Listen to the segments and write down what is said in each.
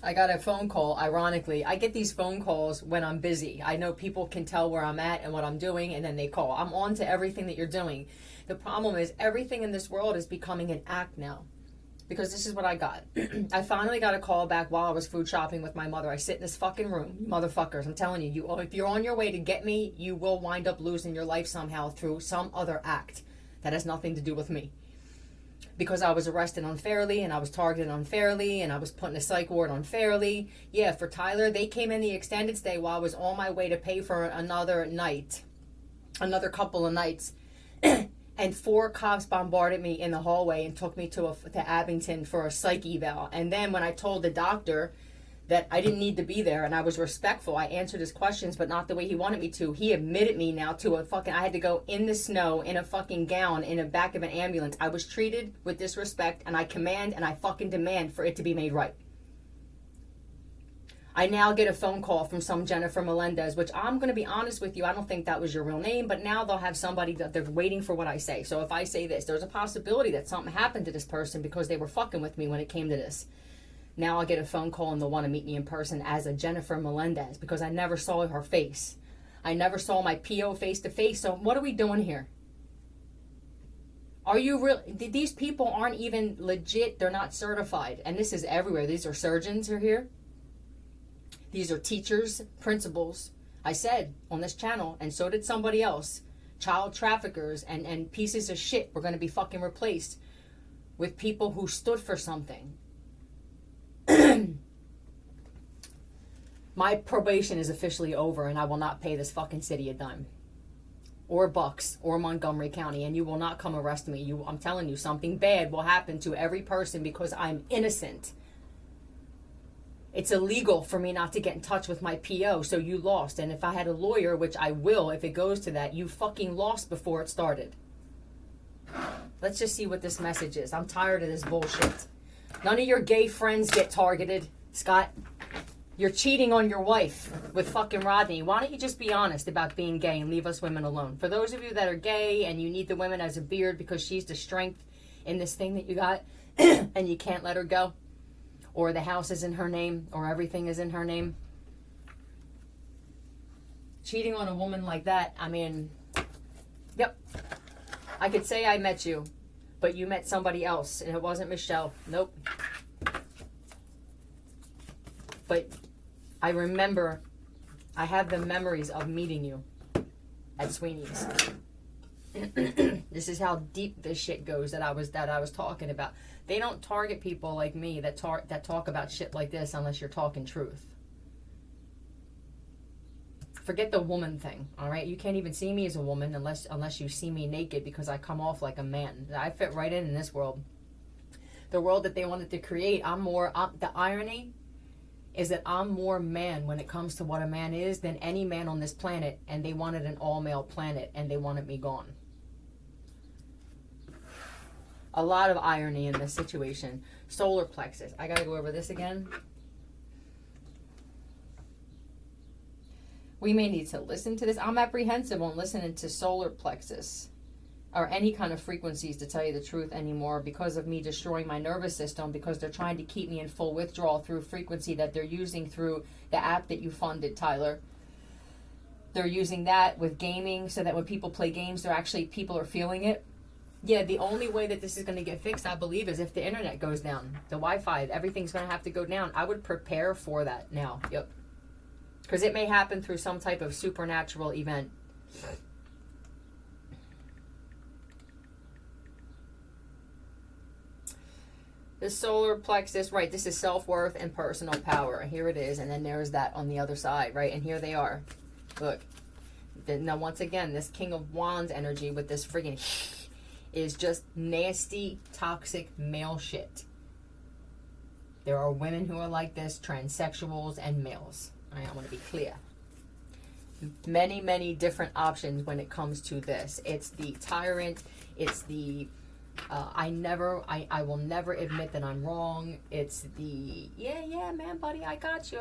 I got a phone call. Ironically, I get these phone calls when I'm busy. I know people can tell where I'm at and what I'm doing, and then they call. I'm on to everything that you're doing. The problem is everything in this world is becoming an act now. Because this is what I got. I finally got a call back while I was food shopping with my mother. I sit in this fucking room. Motherfuckers, I'm telling you, if you're on your way to get me, you will wind up losing your life somehow through some other act that has nothing to do with me. Because I was arrested unfairly, and I was targeted unfairly, and I was put in a psych ward unfairly. Yeah, for Tyler, they came in the extended stay while I was on my way to pay for another night. Another couple of nights. And 4 cops bombarded me in the hallway and took me to Abington for a psych eval. And then when I told the doctor that I didn't need to be there and I was respectful, I answered his questions, but not the way he wanted me to. He admitted me now to I had to go in the snow in a fucking gown in the back of an ambulance. I was treated with disrespect, and I command and I fucking demand for it to be made right. I now get a phone call from some Jennifer Melendez, which I'm going to be honest with you, I don't think that was your real name, but now they'll have somebody that they're waiting for what I say. So if I say this, there's a possibility that something happened to this person because they were fucking with me when it came to this. Now I'll get a phone call and they'll want to meet me in person as a Jennifer Melendez because I never saw her face. I never saw my PO face to face. So what are we doing here? Are you real? These people aren't even legit. They're not certified. And this is everywhere. These are surgeons who are here. These are teachers, principals. I said on this channel, and so did somebody else, child traffickers and pieces of shit were going to be fucking replaced with people who stood for something. My probation is officially over, and I will not pay this fucking city a dime. Or Bucks, or Montgomery County, and you will not come arrest me. I'm telling you, something bad will happen to every person because I'm innocent. It's illegal for me not to get in touch with my PO, so you lost. And if I had a lawyer, which I will if it goes to that, you fucking lost before it started. Let's just see what this message is. I'm tired of this bullshit. None of your gay friends get targeted, Scott. You're cheating on your wife with fucking Rodney. Why don't you just be honest about being gay and leave us women alone? For those of you that are gay and you need the woman as a beard because she's the strength in this thing that you got and you can't let her go, or the house is in her name, or everything is in her name. Cheating on a woman like that, I mean, yep. I could say I met you, but you met somebody else, and it wasn't Michelle. Nope. But I remember, I have the memories of meeting you at Sweeney's. This is how deep this shit goes that I was talking about. They don't target people like me that talk about shit like this unless you're talking truth. Forget the woman thing, all right? You can't even see me as a woman unless you see me naked because I come off like a man. I fit right in this world. The world that they wanted to create, the irony is that I'm more man when it comes to what a man is than any man on this planet, and they wanted an all-male planet, and they wanted me gone. A lot of irony in this situation. Solar plexus. I gotta go over this again. We may need to listen to this. I'm apprehensive on listening to solar plexus or any kind of frequencies, to tell you the truth, anymore because of me destroying my nervous system, because they're trying to keep me in full withdrawal through frequency that they're using through the app that you funded, Tyler. They're using that with gaming so that when people play games, people are feeling it. Yeah, the only way that this is going to get fixed, I believe, is if the internet goes down. The Wi-Fi, everything's going to have to go down. I would prepare for that now. Yep. Because it may happen through some type of supernatural event. The solar plexus, right, this is self-worth and personal power. Here it is, and then there's that on the other side, right? And here they are. Look. Now, once again, this King of Wands energy with this friggin' is just nasty, toxic male shit. There are women who are like this, transsexuals and males. I want to be clear. Many, many different options when it comes to this. It's the tyrant. It's the I will never admit that I'm wrong. It's the yeah, man, buddy, I got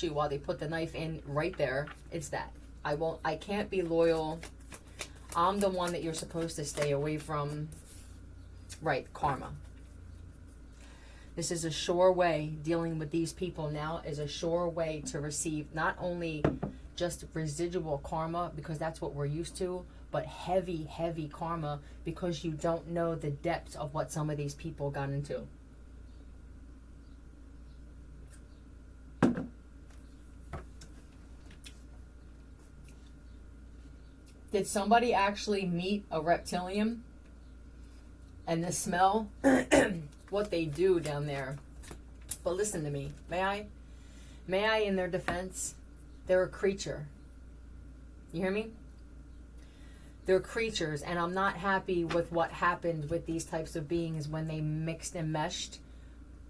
you. While they put the knife in right there. It's that. I can't be loyal. I'm the one that you're supposed to stay away from. Right, karma. This is a sure way. Dealing with these people now is a sure way to receive not only just residual karma, because that's what we're used to, but heavy, heavy karma, because you don't know the depths of what some of these people got into. Did somebody actually meet a reptilian? And the smell, what they do down there. But listen to me, may I? May I, in their defense? They're a creature. You hear me? They're creatures, and I'm not happy with what happened with these types of beings when they mixed and meshed.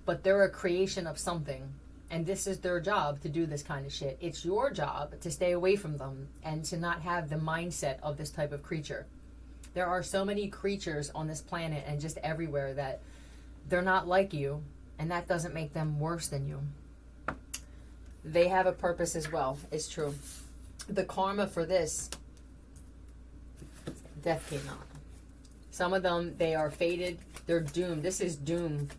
But they're a creation of something. And this is their job, to do this kind of shit. It's your job to stay away from them and to not have the mindset of this type of creature. There are so many creatures on this planet and just everywhere that they're not like you, and that doesn't make them worse than you. They have a purpose as well. It's true. The karma for this, death came out. Some of them, they are fated. They're doomed. This is doom.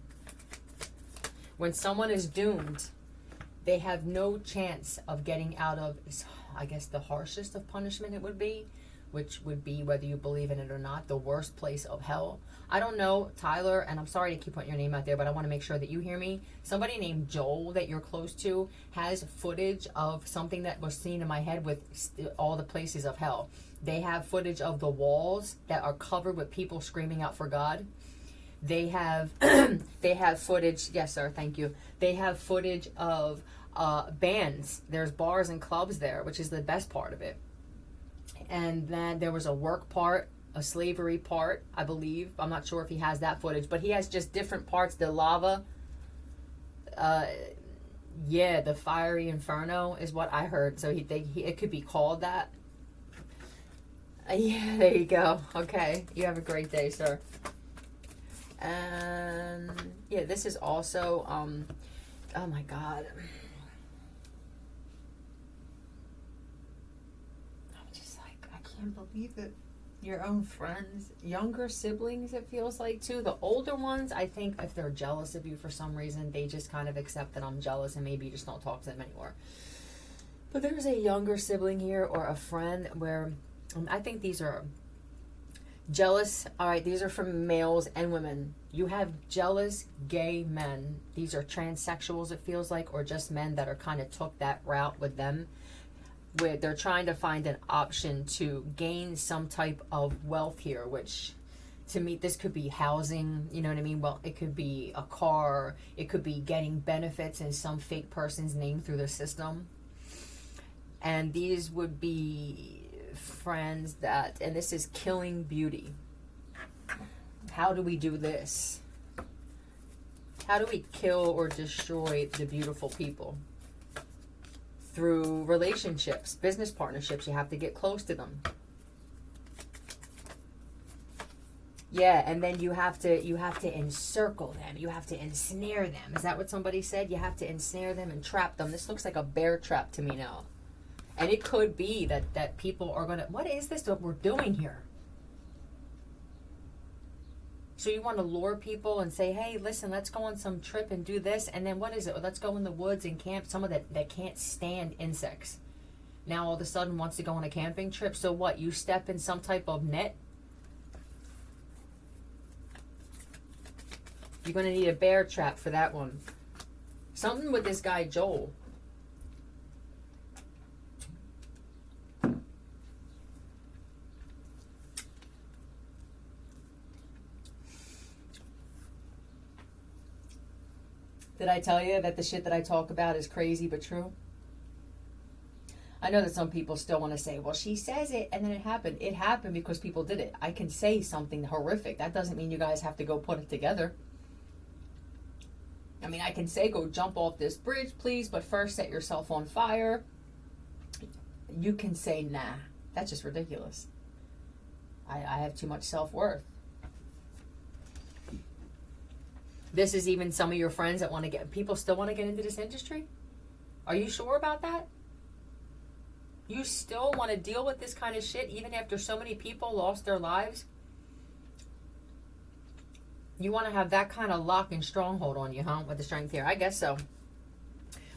When someone is doomed, they have no chance of getting out of, I guess, the harshest of punishment it would be, which would be, whether you believe in it or not, the worst place of hell. I don't know, Tyler, and I'm sorry to keep putting your name out there, but I want to make sure that you hear me. Somebody named Joel that you're close to has footage of something that was seen in my head with all the places of hell. They have footage of the walls that are covered with people screaming out for God. They have they have footage, yes sir, thank you. They have footage of bands. There's bars and clubs there, which is the best part of it. And then there was a work part, a slavery part, I believe. I'm not sure if he has that footage, but he has just different parts. The lava, yeah, the fiery inferno is what I heard. So it could be called that. Yeah, there you go. Okay, you have a great day, sir. And yeah, this is also, oh my God. I'm just like, I can't believe it. Your own friends, younger siblings, it feels like too. The older ones, I think if they're jealous of you for some reason, they just kind of accept that I'm jealous and maybe you just don't talk to them anymore. But there's a younger sibling here or a friend where, I think these are jealous. All right, these are from males and women. You have jealous gay men. These are transsexuals, it feels like, or just men that are kind of took that route with them, where they're trying to find an option to gain some type of wealth here, which to me, this could be housing, you know what I mean? Well, it could be a car, it could be getting benefits in some fake person's name through the system. And these would be friends that, and this is killing beauty. How do we do this? How do we kill or destroy the beautiful people? Through relationships, business partnerships. You have to get close to them. Yeah, and then you have to encircle them. You have to ensnare them. Is that what somebody said? You have to ensnare them and trap them. This looks like a bear trap to me now. And it could be that people are going to, what is this that we're doing here? So you want to lure people and say, hey, listen, let's go on some trip and do this. And then what is it? Let's go in the woods and camp. Someone that can't stand insects now all of a sudden wants to go on a camping trip. So what? You step in some type of net? You're going to need a bear trap for that one. Something with this guy, Joel. Did I tell you that the shit that I talk about is crazy but true? I know that some people still want to say, well, she says it and then it happened. It happened because people did it. I can say something horrific. That doesn't mean you guys have to go put it together. I mean, I can say, go jump off this bridge, please, but first set yourself on fire. You can say, nah, that's just ridiculous. I have too much self-worth. This is even some of your friends that want to get, people still want to get into this industry? Are you sure about that? You still want to deal with this kind of shit even after so many people lost their lives? You want to have that kind of lock and stronghold on you, huh? With the strength here. I guess so.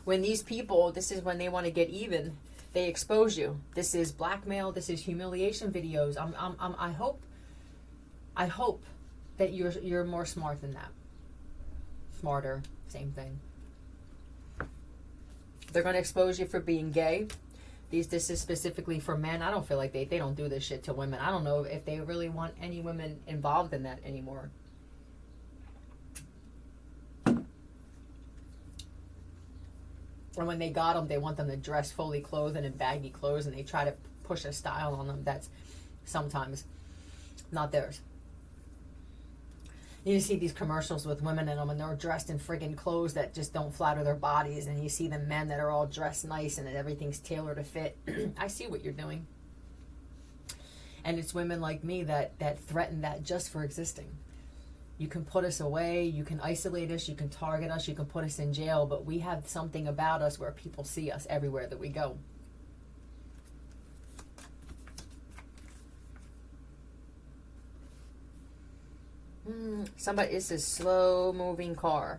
When these people, this is when they want to get even, they expose you. This is blackmail. This is humiliation videos. I hope that you're more smart than that. Smarter, same thing. They're going to expose you for being gay. This is specifically for men. I don't feel like they don't do this shit to women. I don't know if they really want any women involved in that anymore. And when they got them, they want them to dress fully clothed and in baggy clothes, and they try to push a style on them that's sometimes not theirs. You see these commercials with women in them, and they're dressed in friggin' clothes that just don't flatter their bodies, and you see the men that are all dressed nice and everything's tailored to fit. I see what you're doing. And it's women like me that threaten that just for existing. You can put us away, you can isolate us, you can target us, you can put us in jail, but we have something about us where people see us everywhere that we go. Somebody, it's a slow moving car.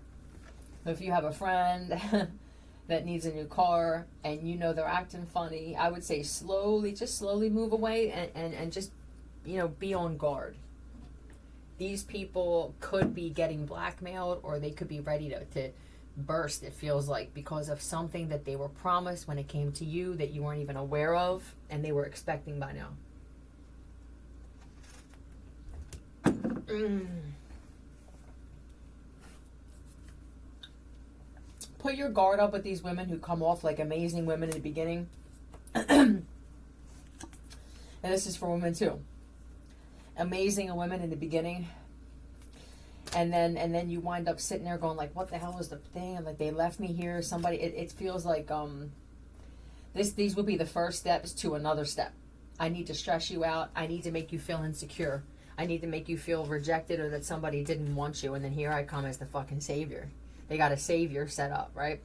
If you have a friend that needs a new car and you know they're acting funny, I would say just slowly move away and just, be on guard. These people could be getting blackmailed, or they could be ready to burst, it feels like, because of something that they were promised when it came to you that you weren't even aware of and they were expecting by now. Put your guard up with these women who come off like amazing women in the beginning. And this is for women too. Amazing women in the beginning. And then you wind up sitting there going like, what the hell was the thing? And like, they left me here. Somebody, it feels like these will be the first steps to another step. I need to stress you out. I need to make you feel insecure. I need to make you feel rejected or that somebody didn't want you. And then here I come as the fucking savior. They got a savior set up, right?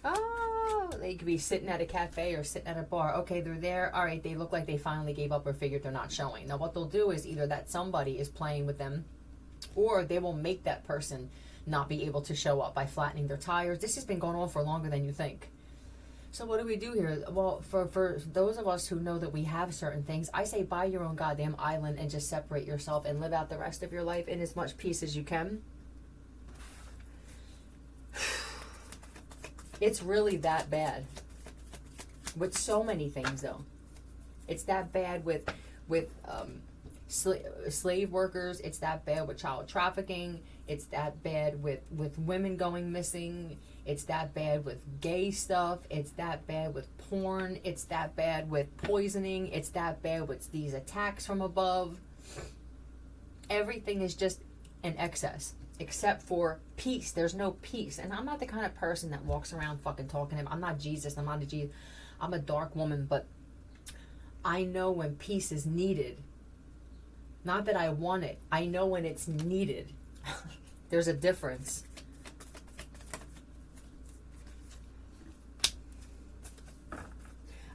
Oh, they could be sitting at a cafe or sitting at a bar. Okay, they're there. All right, they look like they finally gave up or figured they're not showing. Now, what they'll do is either that somebody is playing with them, or they will make that person not be able to show up by flattening their tires. This has been going on for longer than you think. So what do we do here? Well, for those of us who know that we have certain things, I say buy your own goddamn island and just separate yourself and live out the rest of your life in as much peace as you can. It's really that bad. With so many things, though. It's that bad with slave workers. It's that bad with child trafficking. It's that bad with women going missing. It's that bad with gay stuff. It's that bad with porn. It's that bad with poisoning. It's that bad with these attacks from above. Everything is just an excess, except for peace. There's no peace. And I'm not the kind of person that walks around fucking talking to him. I'm not Jesus. I'm not a Jesus. I'm a dark woman, but I know when peace is needed. Not that I want it. I know when it's needed. There's a difference.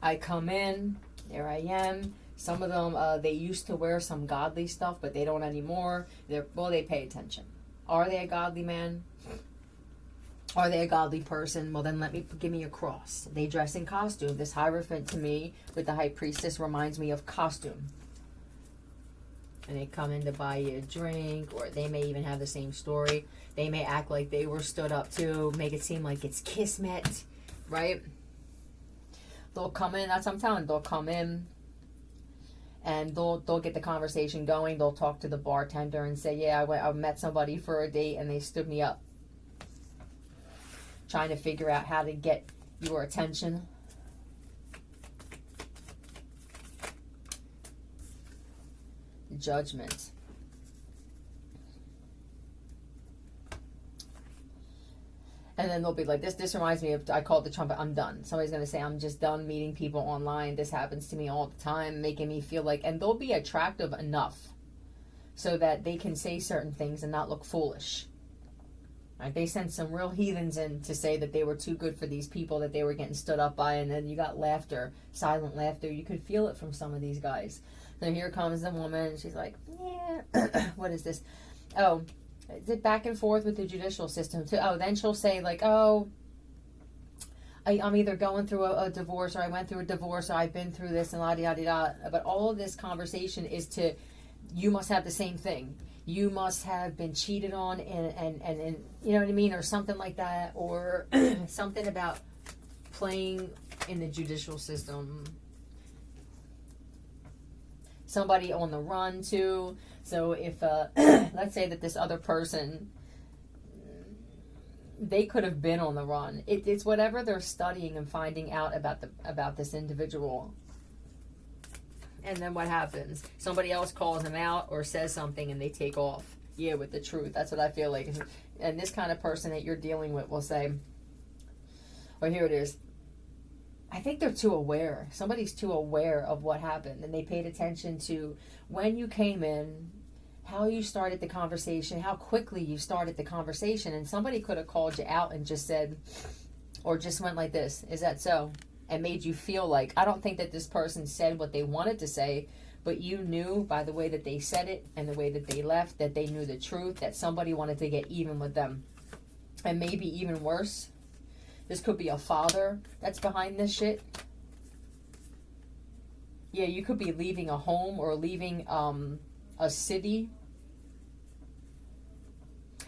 I come in, there I am. Some of them, they used to wear some godly stuff, but they don't anymore. They pay attention. Are they a godly man? Are they a godly person? Well, then give me a cross. They dress in costume. This Hierophant to me, with the High Priestess, reminds me of costume. And they come in to buy you a drink, or they may even have the same story. They may act like they were stood up too, make it seem like it's kismet, right? They'll come in, that's what I'm telling you, they'll come in and they'll get the conversation going. They'll talk to the bartender and say, yeah, I met somebody for a date and they stood me up. Trying to figure out how to get your attention. Judgment. And then they'll be like, this reminds me of, I called the trumpet, I'm done. Somebody's going to say, I'm just done meeting people online. This happens to me all the time, making me feel like, and they'll be attractive enough so that they can say certain things and not look foolish. Right? They sent some real heathens in to say that they were too good for these people, that they were getting stood up by, and then you got laughter, silent laughter. You could feel it from some of these guys. So here comes the woman, she's like, yeah, what is this? Oh, back and forth with the judicial system too. Oh, then she'll say like, oh, I'm either going through a divorce, or I went through a divorce, or I've been through this, and la di da di da. But all of this conversation is to, you must have the same thing. You must have been cheated on, and you know what I mean, or something like that, or something about playing in the judicial system. Somebody on the run too. So if let's say that this other person, they could have been on the run. It's whatever they're studying and finding out about this individual. And then what happens? Somebody else calls them out or says something, and they take off. Yeah, with the truth. That's what I feel like. And this kind of person that you're dealing with will say, or here it is, I think they're too aware. Somebody's too aware of what happened, and they paid attention to when you came in, how you started the conversation, how quickly you started the conversation. And somebody could have called you out and just said, or just went like this, is that so? And made you feel like, I don't think that this person said what they wanted to say, but you knew by the way that they said it and the way that they left, that they knew the truth, that somebody wanted to get even with them. And maybe even worse, this could be a father that's behind this shit. Yeah, you could be leaving a home or leaving a city.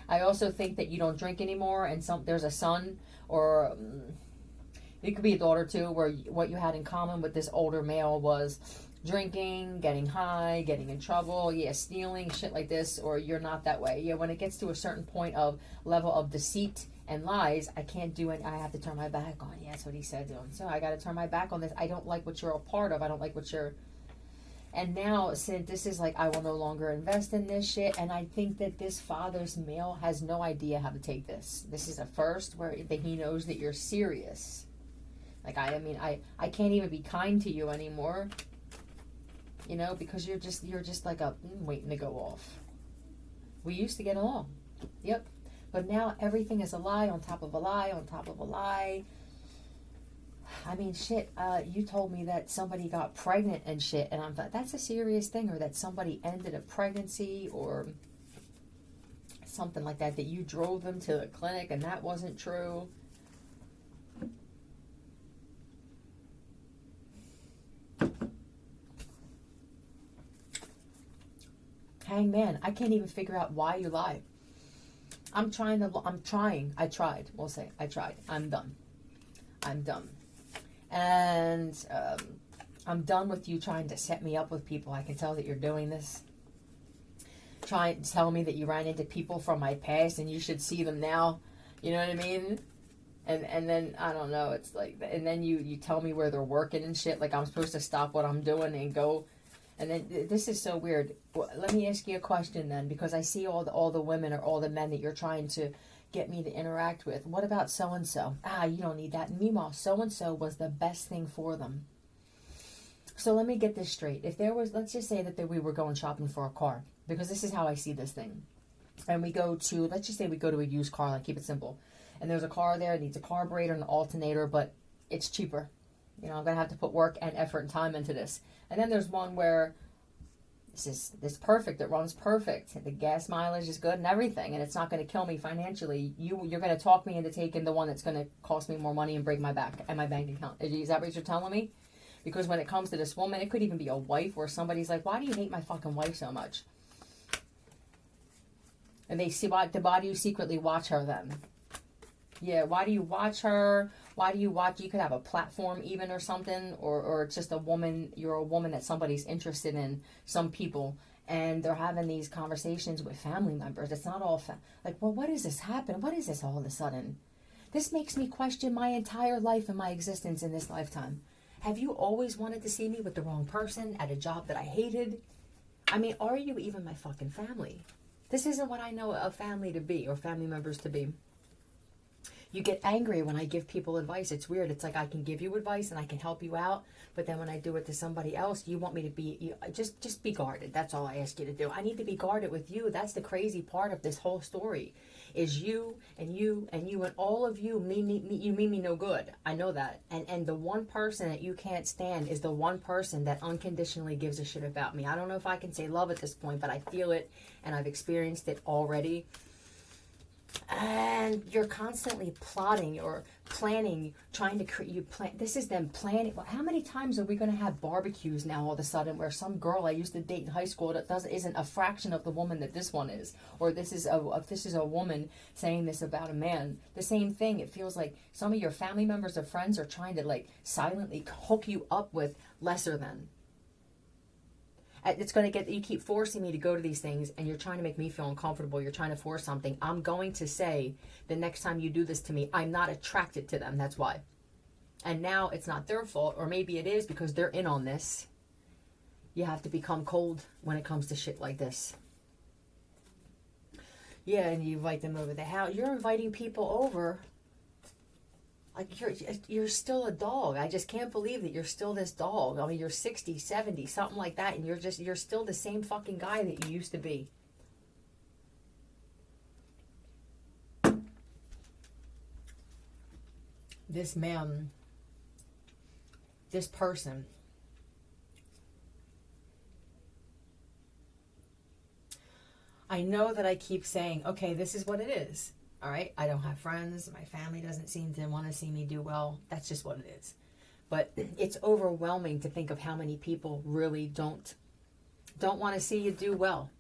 I also think that you don't drink anymore, and there's a son, or it could be a daughter too, where what you had in common with this older male was drinking, getting high, getting in trouble, yeah, stealing, shit like this, or you're not that way. Yeah, when it gets to a certain point of level of deceit and lies, I can't do it. I have to turn my back on. Yeah, that's what he said to him. So I got to turn my back on this. I don't like what you're a part of. I don't like what you're. And now, since this is like, I will no longer invest in this shit. And I think that this father's male has no idea how to take this. This is a first where he knows that you're serious. Like, I mean, I can't even be kind to you anymore. You know, because you're just like waiting to go off. We used to get along. Yep. But now everything is a lie on top of a lie on top of a lie. I mean, shit, you told me that somebody got pregnant and shit, and I'm like, that's a serious thing, or that somebody ended a pregnancy, or something like that, that you drove them to the clinic, and that wasn't true. Hangman, I can't even figure out why you lie. I tried. We'll say, I tried. I'm done. And I'm done with you trying to set me up with people. I can tell that you're doing this. Trying to tell me that you ran into people from my past and you should see them now. You know what I mean? And then, I don't know, it's like, and then you tell me where they're working and shit. Like, I'm supposed to stop what I'm doing and go. And then, this is so weird. Well, let me ask you a question then, because I see all the women or all the men that you're trying to get me to interact with. What about so-and-so? You don't need that. And meanwhile, so-and-so was the best thing for them. So let me get this straight. If there was, let's just say that we were going shopping for a car, because this is how I see this thing. And we go to, let's just say we go to a used car, like, keep it simple. And there's a car there, it needs a carburetor and an alternator, but it's cheaper. You know, I'm going to have to put work and effort and time into this. And then there's one where this is perfect. It runs perfect. The gas mileage is good and everything, and it's not going to kill me financially. You're going to talk me into taking the one that's going to cost me more money and break my back and my bank account. Is that what you're telling me? Because when it comes to this woman, it could even be a wife where somebody's like, why do you hate my fucking wife so much? And they see, why do you secretly watch her then? Yeah, why do you watch her? Why do you watch? You could have a platform even or something, or it's just a woman. You're a woman that somebody's interested in, some people, and they're having these conversations with family members. It's not all like, well, what is this happen? What is this all of a sudden? This makes me question my entire life and my existence in this lifetime. Have you always wanted to see me with the wrong person at a job that I hated? I mean, are you even my fucking family? This isn't what I know a family to be, or family members to be. You get angry when I give people advice. It's weird. It's like I can give you advice and I can help you out, but then when I do it to somebody else, you want me to be, just be guarded. That's all I ask you to do. I need to be guarded with you. That's the crazy part of this whole story, is you and you and you and all of you mean me no good. I know that. And the one person that you can't stand is the one person that unconditionally gives a shit about me. I don't know if I can say love at this point, but I feel it and I've experienced it already. And you're constantly plotting or planning, trying to create, this is them planning. How many times are we going to have barbecues now all of a sudden where some girl I used to date in high school that isn't a fraction of the woman that this one is, or this is a woman saying this about a man. The same thing. It feels like some of your family members or friends are trying to like silently hook you up with lesser than. It's going to get, you keep forcing me to go to these things and you're trying to make me feel uncomfortable. You're trying to force something. I'm going to say the next time you do this to me, I'm not attracted to them. That's why. And now it's not their fault, or maybe it is because they're in on this. You have to become cold when it comes to shit like this. Yeah, and you invite them over to the house. You're inviting people over. Like, you're still a dog. I just can't believe that you're still this dog. I mean, you're 60, 70, something like that, and you're still the same fucking guy that you used to be. This man, this person, I know that I keep saying, okay, this is what it is. All right, I don't have friends. My family doesn't seem to want to see me do well. That's just what it is. But it's overwhelming to think of how many people really don't want to see you do well.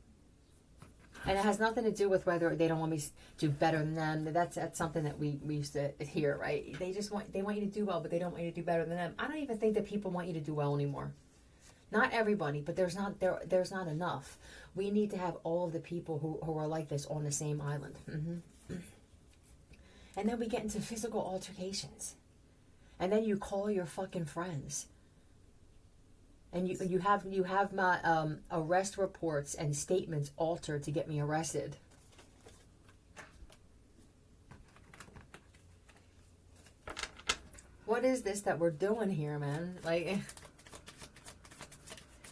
And it has nothing to do with whether they don't want me to do better than them. That's something that we used to hear, right? They want you to do well, but they don't want you to do better than them. I don't even think that people want you to do well anymore. Not everybody, but there's not enough. We need to have all of the people who are like this on the same island. Mm-hmm. And then we get into physical altercations. And then you call your fucking friends. And you have my arrest reports and statements altered to get me arrested. What is this that we're doing here, man? Like,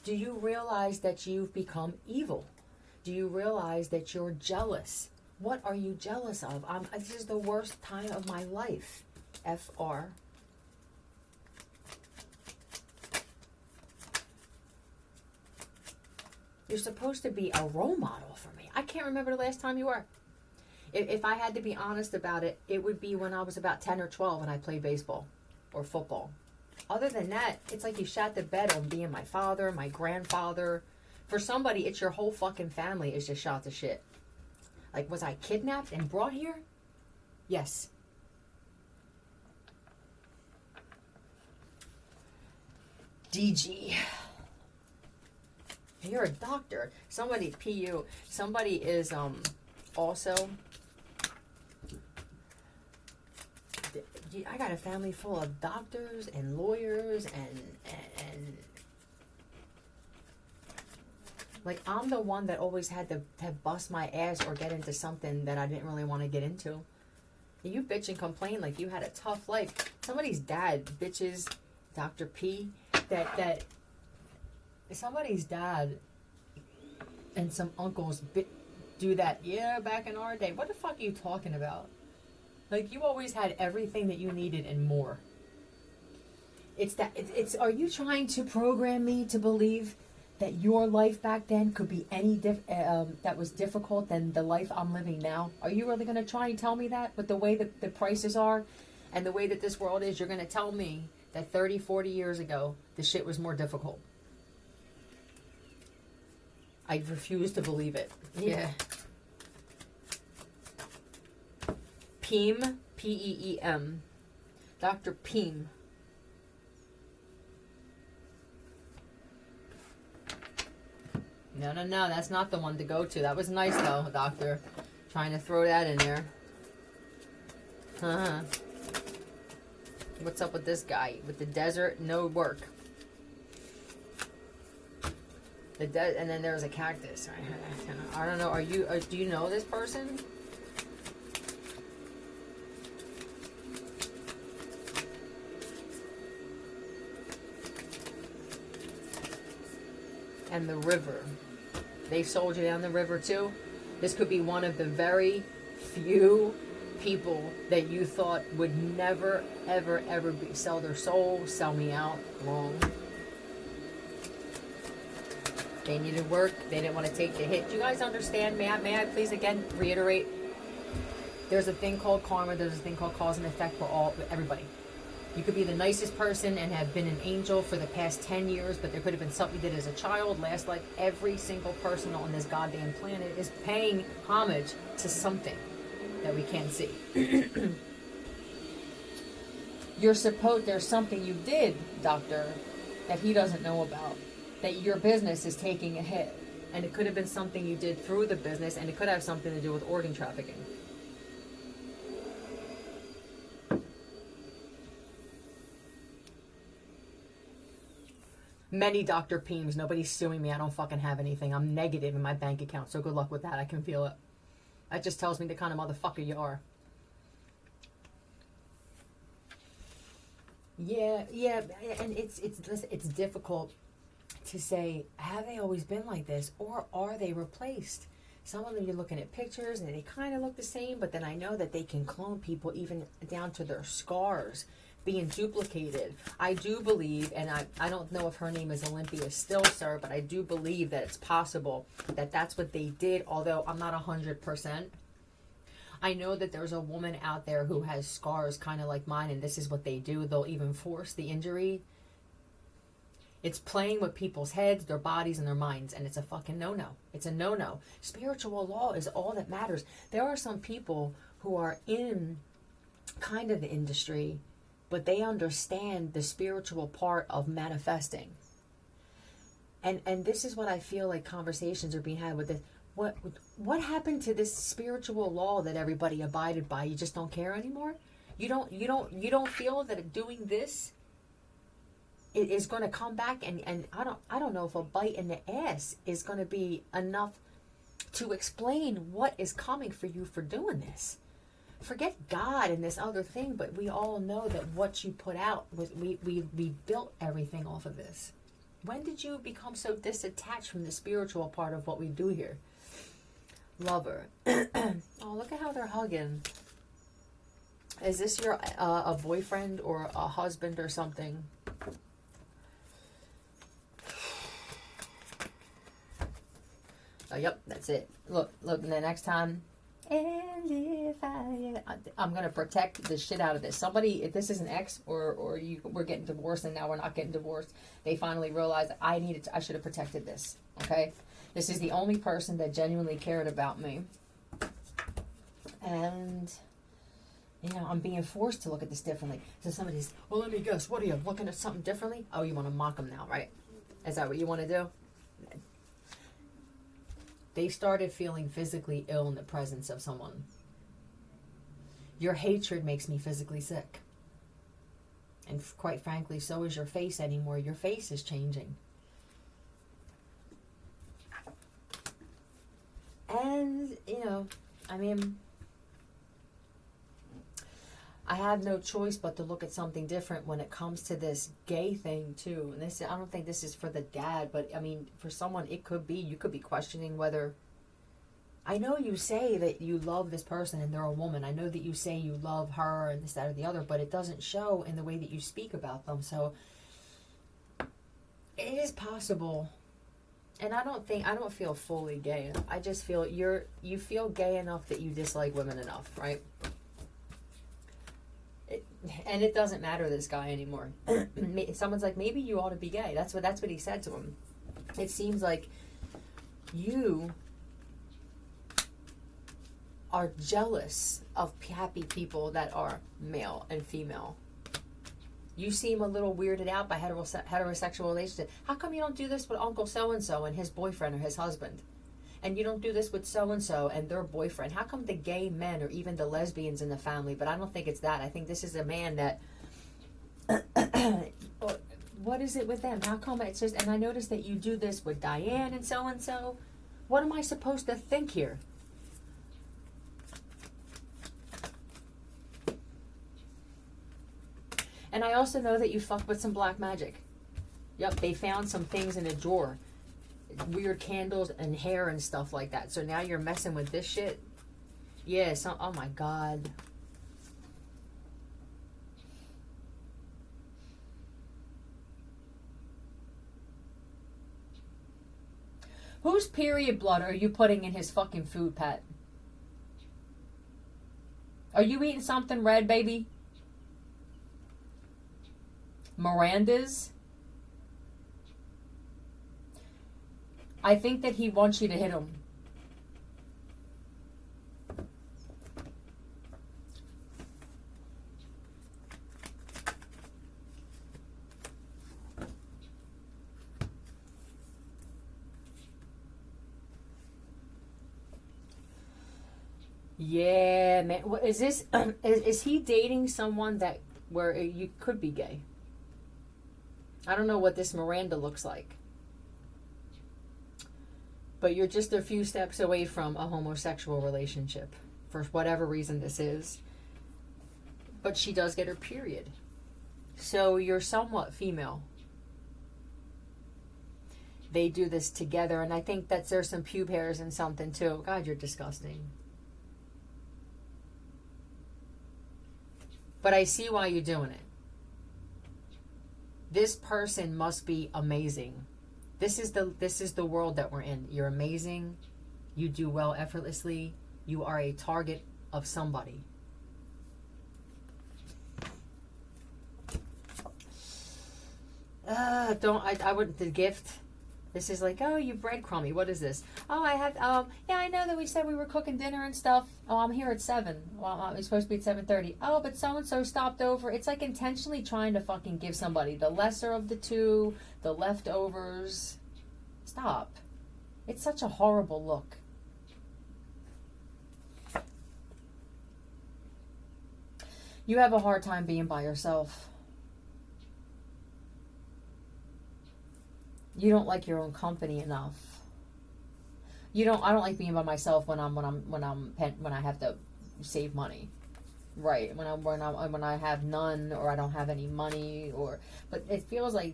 do you realize that you've become evil? Do you realize that you're jealous? What are you jealous of? This is the worst time of my life. FR. You're supposed to be a role model for me. I can't remember the last time you were. If I had to be honest about it, it would be when I was about 10 or 12 and I played baseball or football. Other than that, it's like you shat the bed on being my father, my grandfather. For somebody, it's your whole fucking family is just shot to shit. Like, was I kidnapped and brought here? Yes. DG. You're a doctor. Somebody, PU. Somebody is also. I got a family full of doctors and lawyers and like, I'm the one that always had to bust my ass or get into something that I didn't really want to get into. You bitch and complain like you had a tough life. Somebody's dad bitches, Dr. P, that somebody's dad and some uncles do that. Yeah, back in our day. What the fuck are you talking about? Like, you always had everything that you needed and more. Are you trying to program me to believe that your life back then could be any that was difficult than the life I'm living now? Are you really going to try and tell me that with the way that the prices are and the way that this world is? You're going to tell me that 30, 40 years ago, the shit was more difficult? I refuse to believe it. Yeah. Peem, P-E-E-M. Dr. Peem. No, that's not the one to go to. That was nice, though, doctor. Trying to throw that in there. Uh-huh. What's up with this guy? With the desert, no work. And then there's a cactus. I don't know. Do you know this person? And the river. They sold you down the river too? This could be one of the very few people that you thought would never, ever, ever sell their soul, sell me out. Wrong. They needed work. They didn't want to take the hit. Do you guys understand? May I please again reiterate? There's a thing called karma. There's a thing called cause and effect for everybody. You could be the nicest person and have been an angel for the past 10 years, but there could have been something you did as a child, last life. Every single person on this goddamn planet is paying homage to something that we can't see. There's something you did, doctor, that he doesn't know about, that your business is taking a hit. And it could have been something you did through the business, and it could have something to do with organ trafficking. Many Dr. Peems. Nobody's suing me. I don't fucking have anything. I'm negative in my bank account, so good luck with that. I can feel it. That just tells me the kind of motherfucker you are. Yeah, and it's difficult to say, have they always been like this, or are they replaced? Some of them, you're looking at pictures and they kind of look the same, but then I know that they can clone people even down to their scars being duplicated. I do believe, and I don't know if her name is Olympia still, sir, but I do believe that it's possible that that's what they did, although I'm not 100%. I know that there's a woman out there who has scars kind of like mine, and this is what they do. They'll even force the injury. It's playing with people's heads, their bodies, and their minds, and it's a fucking no-no. It's a no-no. Spiritual law is all that matters. There are some people who are in kind of the industry, but they understand the spiritual part of manifesting. And this is what I feel like conversations are being had with this. What happened to this spiritual law that everybody abided by? You just don't care anymore? You don't feel that doing this is going to come back, and I don't know if a bite in the ass is going to be enough to explain what is coming for you for doing this. Forget God and this other thing, but we all know that what you put out was we built everything off of this. When did you become so disattached from the spiritual part of what we do here? Lover. Oh, look at how they're hugging. Is this your a boyfriend or a husband or something? Oh, yep, that's it. Look, the next time. And if I'm going to protect the shit out of this. Somebody, if this is an ex or we're getting divorced and now we're not getting divorced, they finally realized I should have protected this. Okay? This is the only person that genuinely cared about me. And, I'm being forced to look at this differently. So somebody's, well, let me guess, what are you, looking at something differently? Oh, you want to mock them now, right? Is that what you want to do? They started feeling physically ill in the presence of someone. Your hatred makes me physically sick. And quite frankly, so is your face anymore. Your face is changing. And, I have no choice but to look at something different when it comes to this gay thing too. And this, I don't think this is for the dad, but for someone it could be. You could be questioning whether. I know you say that you love this person and they're a woman. I know that you say you love her and this, that, or the other, but it doesn't show in the way that you speak about them. So it is possible. And I don't feel fully gay. I just feel you feel gay enough that you dislike women enough, right? And it doesn't matter this guy anymore. Someone's like, maybe you ought to be gay. That's what he said to him. It seems like you are jealous of happy people that are male and female. You seem a little weirded out by heterosexual relationships. How come you don't do this with Uncle so-and-so and his boyfriend or his husband? And you don't do this with so-and-so and their boyfriend? How come the gay men or even the lesbians in the family? But I don't think it's that. I think this is a man that... What is it with them? How come it's just... And I noticed that you do this with Diane and so-and-so. What am I supposed to think here? And I also know that you fucked with some black magic. Yep, they found some things in a drawer. Weird candles and hair and stuff like that. So now you're messing with this shit? Yeah, oh my God. Whose period blood are you putting in his fucking food, Pat? Are you eating something red, baby? Miranda's? I think that he wants you to hit him. Yeah, man. Is this? Is he dating someone that where you could be gay? I don't know what this Miranda looks like, but you're just a few steps away from a homosexual relationship, for whatever reason this is. But she does get her period, so you're somewhat female. They do this together, and I think that there's some pube hairs and something too. God, you're disgusting. But I see why you're doing it. This person must be amazing. This is the world that we're in. You're amazing. You do well effortlessly. You are a target of somebody. I wouldn't, the gift. This is like, oh, you breadcrumby. What is this? Oh, I had, yeah, I know that we said we were cooking dinner and stuff. Oh, I'm here at 7. Well, I'm supposed to be at 7:30. Oh, but so-and-so stopped over. It's like intentionally trying to fucking give somebody the lesser of the two, the leftovers. Stop. It's such a horrible look. You have a hard time being by yourself. You don't like your own company enough. I don't like being by myself when I have to save money. Right. When I have none, or I don't have any money, but it feels like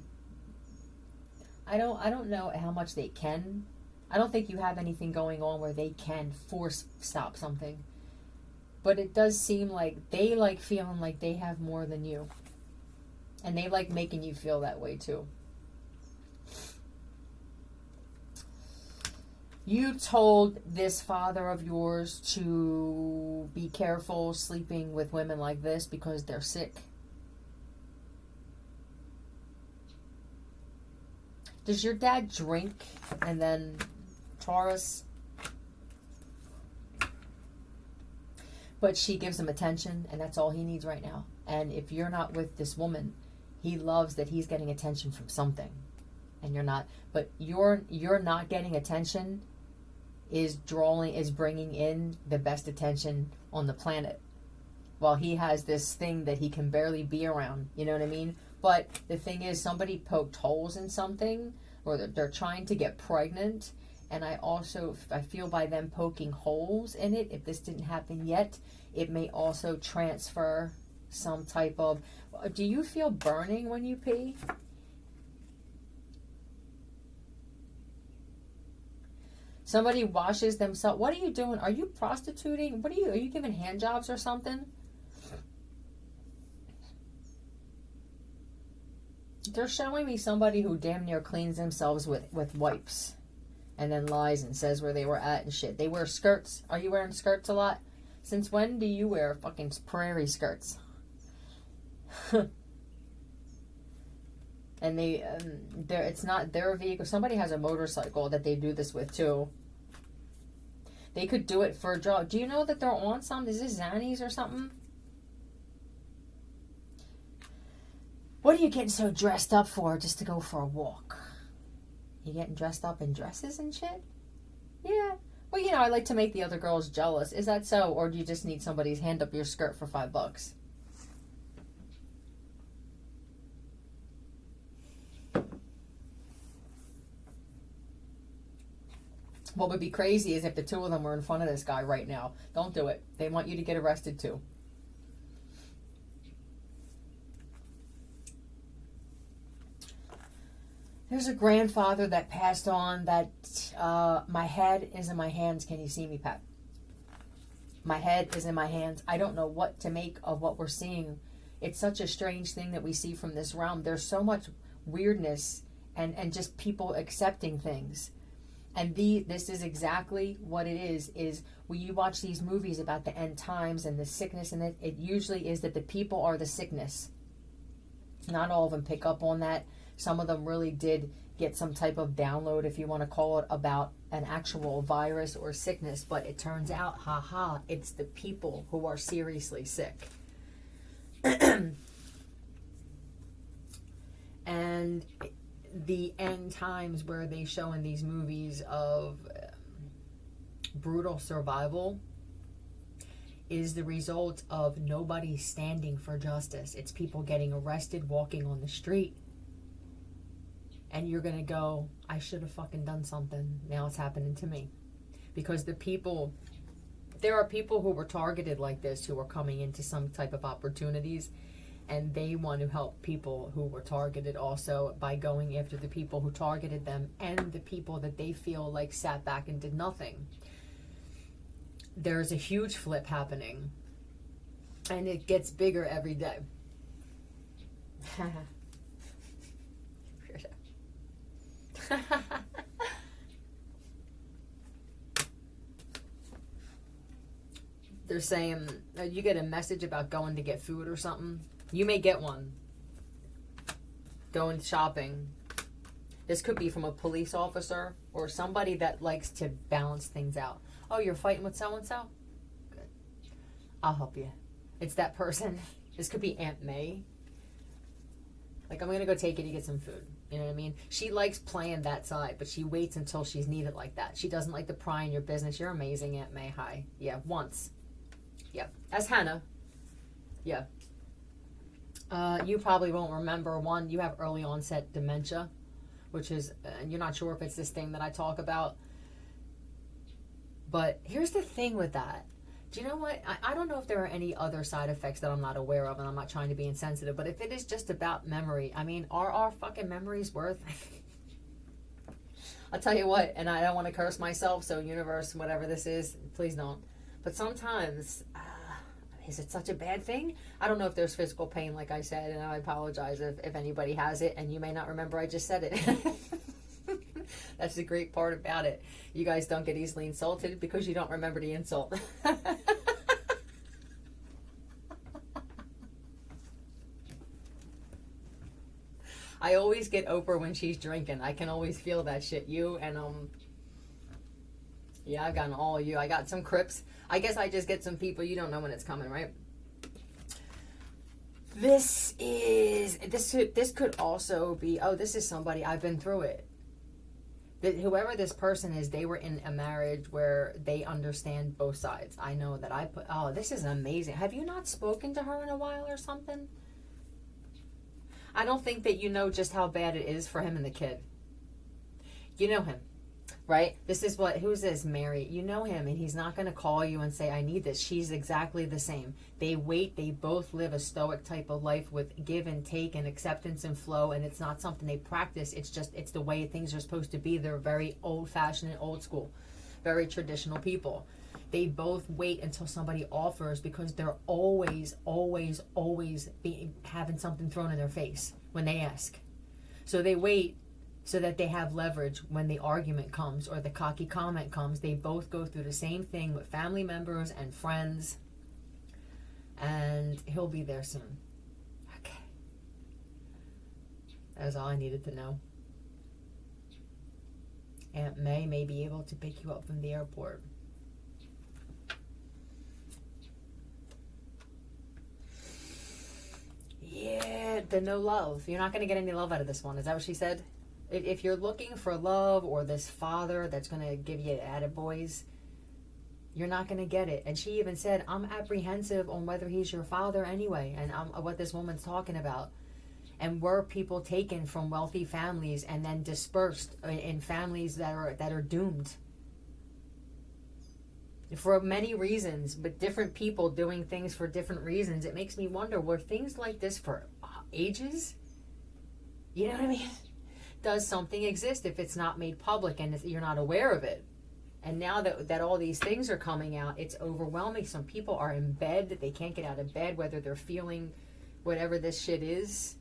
I don't know how much they can. I don't think you have anything going on where they can force stop something. But it does seem like they like feeling like they have more than you. And they like making you feel that way too. You told this father of yours to be careful sleeping with women like this because they're sick. Does your dad drink and then Taurus? But she gives him attention, and that's all he needs right now. And if you're not with this woman, he loves that he's getting attention from something, and you're not. But you're not getting attention is bringing in the best attention on the planet, while he has this thing that he can barely be around. You know what I mean? But the thing is, somebody poked holes in something, or they're trying to get pregnant. And I feel by them poking holes in it, if this didn't happen yet, it may also transfer some type of... Do you feel burning when you pee? Somebody washes themselves. What are you doing? Are you prostituting? Are you giving hand jobs or something? They're showing me somebody who damn near cleans themselves with wipes. And then lies and says where they were at and shit. They wear skirts. Are you wearing skirts a lot? Since when do you wear fucking prairie skirts? And it's not their vehicle. Somebody has a motorcycle that they do this with too. They could do it for a job. Do you know that they're on some? Is this Xannies or something? What are you getting so dressed up for just to go for a walk? You getting dressed up in dresses and shit? Yeah. Well, I like to make the other girls jealous. Is that so? Or do you just need somebody's hand up your skirt for $5? What would be crazy is if the two of them were in front of this guy right now. Don't do it. They want you to get arrested too. There's a grandfather that passed on that my head is in my hands. Can you see me, Pat? My head is in my hands. I don't know what to make of what we're seeing. It's such a strange thing that we see from this realm. There's so much weirdness and just people accepting things. And this is exactly what it is when you watch these movies about the end times and the sickness, and it usually is that the people are the sickness. Not all of them pick up on that. Some of them really did get some type of download, if you want to call it, about an actual virus or sickness. But it turns out, it's the people who are seriously sick. And the end times where they show in these movies of brutal survival is the result of nobody standing for justice. It's people getting arrested, walking on the street, and you're gonna go, I should have fucking done something. Now it's happening to me. Because there are people who were targeted like this who are coming into some type of opportunities, and they want to help people who were targeted also by going after the people who targeted them and the people that they feel like sat back and did nothing. There's a huge flip happening, and it gets bigger every day. They're saying, you get a message about going to get food or something. You may get one. Going shopping. This could be from a police officer or somebody that likes to balance things out. Oh, you're fighting with so-and-so? Good. I'll help you. It's that person. This could be Aunt May. Like, I'm going to go take you to get some food. You know what I mean? She likes playing that side, but she waits until she's needed like that. She doesn't like to pry in your business. You're amazing, Aunt May. Hi. Yeah, once. Yeah. That's Hannah. Yeah. You probably won't remember one. You have early onset dementia, which is, and you're not sure if it's this thing that I talk about. But here's the thing with that. Do you know what? I don't know if there are any other side effects that I'm not aware of, and I'm not trying to be insensitive, but if it is just about memory, I mean, are our fucking memories worth? I'll tell you what, and I don't want to curse myself, so universe, whatever this is, please don't. But sometimes, is it such a bad thing? I don't know if there's physical pain, like I said, and I apologize if anybody has it, and you may not remember I just said it. That's the great part about it. You guys don't get easily insulted because you don't remember the insult. I always get Oprah when she's drinking. I can always feel that shit. You and yeah, I've gotten all of you. I got some Crips. I guess I just get some people you don't know when it's coming, right? This could also be, this is somebody, I've been through it. That whoever this person is, they were in a marriage where they understand both sides. I know that this is amazing. Have you not spoken to her in a while or something? I don't think that you know just how bad it is for him and the kid. You know him, right? Who's this? Mary. You know him, and he's not going to call you and say, I need this. She's exactly the same. They wait. They both live a stoic type of life with give and take and acceptance and flow, and it's not something they practice. It's the way things are supposed to be. They're very old-fashioned and old school, very traditional people. They both wait until somebody offers because they're always having something thrown in their face when they ask. So they wait so that they have leverage when the argument comes or the cocky comment comes. They both go through the same thing with family members and friends. And he'll be there soon. Okay. That's all I needed to know. Aunt May be able to pick you up from the airport. Yeah, the no love. You're not going to get any love out of this one. Is that what she said? If you're looking for love or this father that's going to give you attaboys, you're not going to get it. And she even said, I'm apprehensive on whether he's your father anyway, and what this woman's talking about. And were people taken from wealthy families and then dispersed in families that are doomed? For many reasons, but different people doing things for different reasons. It makes me wonder, were things like this for ages? You know what I mean? Does something exist if it's not made public and you're not aware of it? And now that all these things are coming out, it's overwhelming. Some people are in bed, they can't get out of bed, whether they're feeling whatever this shit is.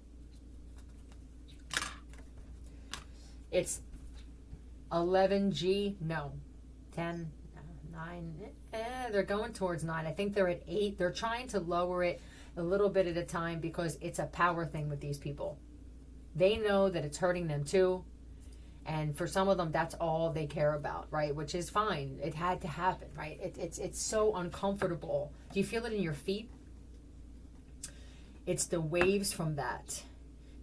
11G, no. 10, 9, they're going towards 9. I think they're at 8. They're trying to lower it a little bit at a time because it's a power thing with these people. They know that it's hurting them too. And for some of them, that's all they care about, right? Which is fine. It had to happen, right? It's so uncomfortable. Do you feel it in your feet? It's the waves from that.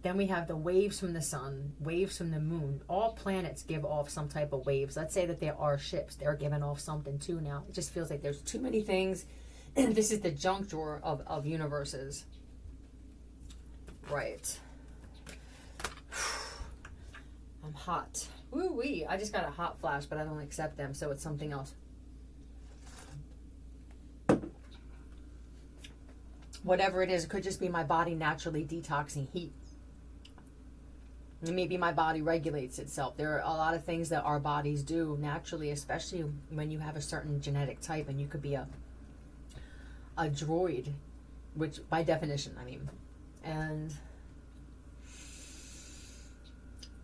Then we have the waves from the sun, waves from the moon. All planets give off some type of waves. Let's say that there are ships. They're giving off something too now. It just feels like there's too many things. And this is the junk drawer of universes. Right. I'm hot. Woo-wee. I just got a hot flash, but I don't accept them, so it's something else. Whatever it is, it could just be my body naturally detoxing heat. Maybe my body regulates itself. There are a lot of things that our bodies do naturally, especially when you have a certain genetic type, and you could be a droid, which by definition, I mean, and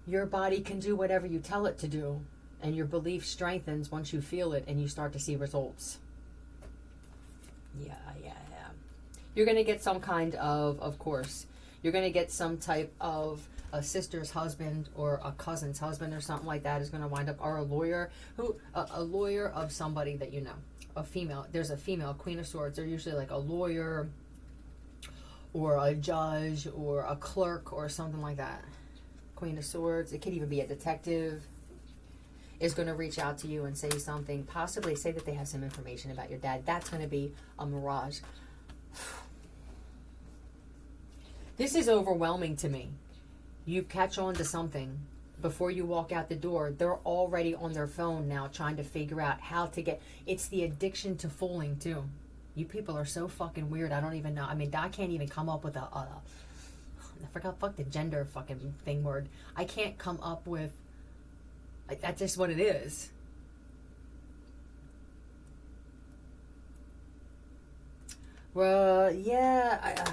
your body can do whatever you tell it to do, and your belief strengthens once you feel it and you start to see results. Yeah. You're going to get some kind of course, you're going to get some type of a sister's husband or a cousin's husband or something like that is going to wind up, or a lawyer a lawyer of somebody that you know, a female. There's a female Queen of Swords. They're usually like a lawyer or a judge or a clerk or something like that. Queen of Swords. It could even be a detective is going to reach out to you and say something, possibly say that they have some information about your dad. That's going to be a mirage. This is overwhelming to me. You catch on to something before you walk out the door. They're already on their phone now trying to figure out how to get. It's the addiction to fooling too. You people are so fucking weird. I don't even know. I mean, I can't even come up with I forgot, fuck the gender fucking thing word. I can't come up with, that's just what it is. Well, yeah,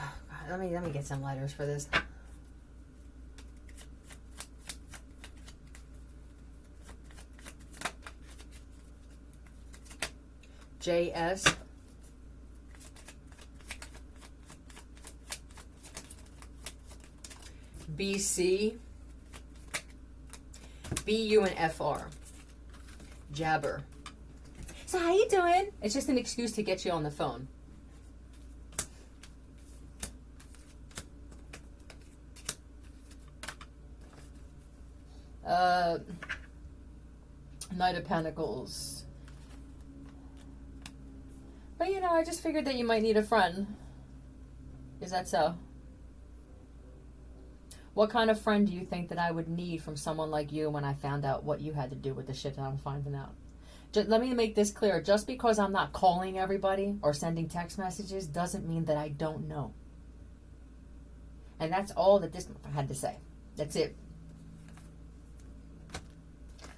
let me get some letters for this. JS. BC. BU and FR. Jabber. So how you doing? It's just an excuse to get you on the phone. Knight of Pentacles. But you know, I just figured that you might need a friend. Is that so? What kind of friend do you think that I would need from someone like you when I found out what you had to do with the shit that I'm finding out? Let me make this clear. Just because I'm not calling everybody or sending text messages doesn't mean that I don't know. And that's all that this had to say. That's it.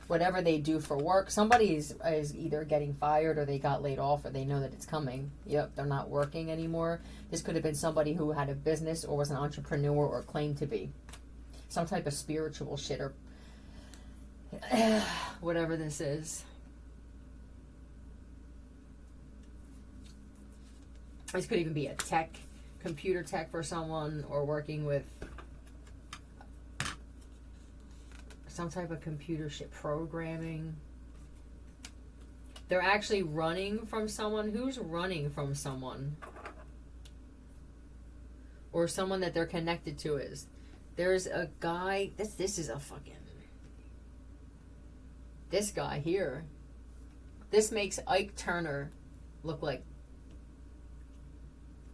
Whatever they do for work, somebody is either getting fired or they got laid off or they know that it's coming. Yep, they're not working anymore. This could have been somebody who had a business or was an entrepreneur or claimed to be. Some type of spiritual shit or whatever this is. This could even be a computer tech for someone, or working with some type of computer shit, programming. They're actually running from someone. Who's running from someone? Or someone that they're connected to is. There's a guy, this is a fucking, this guy here. This makes Ike Turner look like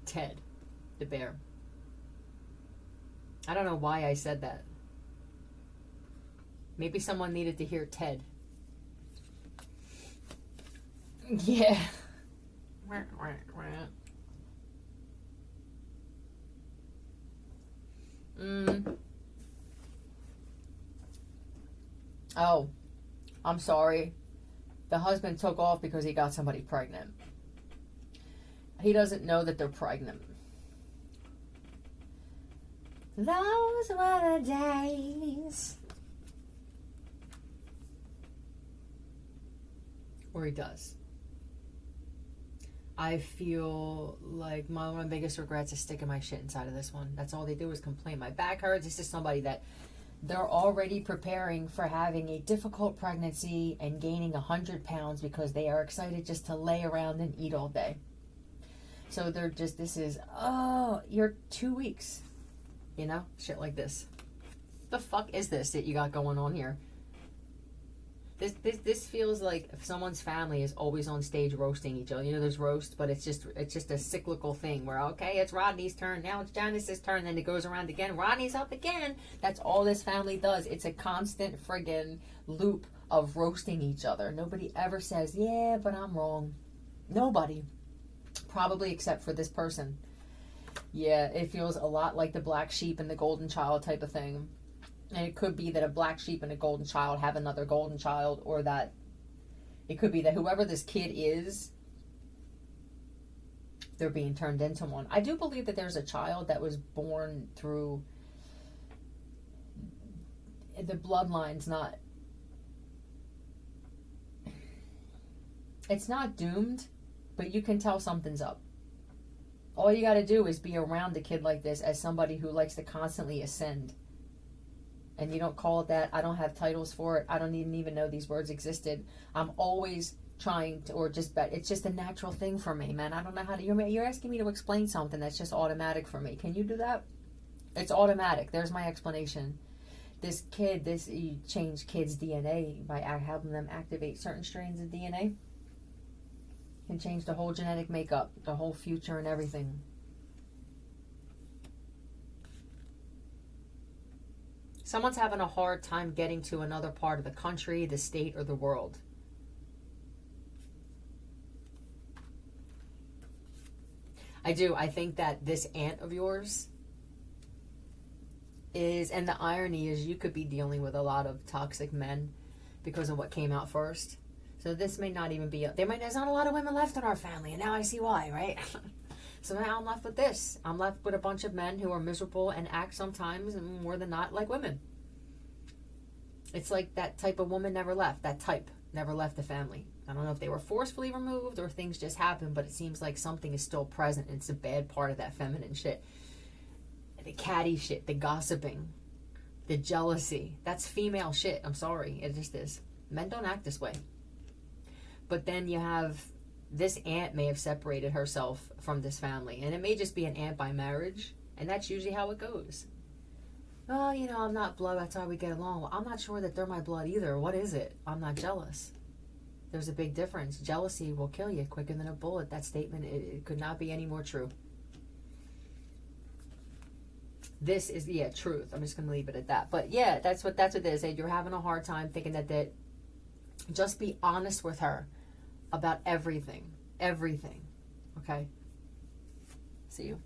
Ted, the bear. I don't know why I said that. Maybe someone needed to hear Ted. Yeah. Oh, I'm sorry. The husband took off because he got somebody pregnant. He doesn't know that they're pregnant. Those were the days. or he does. I feel like one of my biggest regrets is sticking my shit inside of this one. That's all they do is complain. My back hurts. This is somebody that they're already preparing for having a difficult pregnancy and gaining 100 pounds because they are excited just to lay around and eat all day. So they're just, this is, oh, you're 2 weeks. You know? Shit like this. The fuck is this that you got going on here? This feels like if someone's family is always on stage roasting each other. You know, there's roast, but it's just a cyclical thing where, okay, it's Rodney's turn, now it's Janice's turn, then it goes around again, Rodney's up again. That's all this family does. It's a constant friggin' loop of roasting each other. Nobody ever says, yeah, but I'm wrong. Nobody. Probably except for this person. Yeah, it feels a lot like the black sheep and the golden child type of thing. And it could be that a black sheep and a golden child have another golden child, or that it could be that whoever this kid is, they're being turned into one. I do believe that there's a child that was born through the bloodline's not, it's not doomed, but you can tell something's up. All you got to do is be around a kid like this as somebody who likes to constantly ascend. And you don't call it that. I don't have titles for it. I don't even know these words existed. I'm always trying to, or just bet. It's just a natural thing for me, man. I don't know how to, you're asking me to explain something that's just automatic for me. Can you do that? It's automatic. There's my explanation. This kid, you change kids' DNA by having them activate certain strains of DNA. Can change the whole genetic makeup, the whole future and everything. Someone's having a hard time getting to another part of the country, the state, or the world. I do. I think that this aunt of yours is, and the irony is you could be dealing with a lot of toxic men because of what came out first. So this may not even be, there's not a lot of women left in our family, and now I see why, right? So now I'm left with this. I'm left with a bunch of men who are miserable and act sometimes, and more than not, like women. It's like that type of woman never left. That type never left the family. I don't know if they were forcefully removed or things just happened, but it seems like something is still present. And it's a bad part of that feminine shit. The catty shit, the gossiping, the jealousy. That's female shit. I'm sorry. It just is. Men don't act this way. But then you have, this aunt may have separated herself from this family. And it may just be an aunt by marriage. And that's usually how it goes. Oh, I'm not blood. That's how we get along. Well, I'm not sure that they're my blood either. What is it? I'm not jealous. There's a big difference. Jealousy will kill you quicker than a bullet. That statement, it could not be any more true. This is, truth. I'm just going to leave it at that. But yeah, that's what it is. You're having a hard time thinking that just be honest with her about everything. Everything. Okay? See you.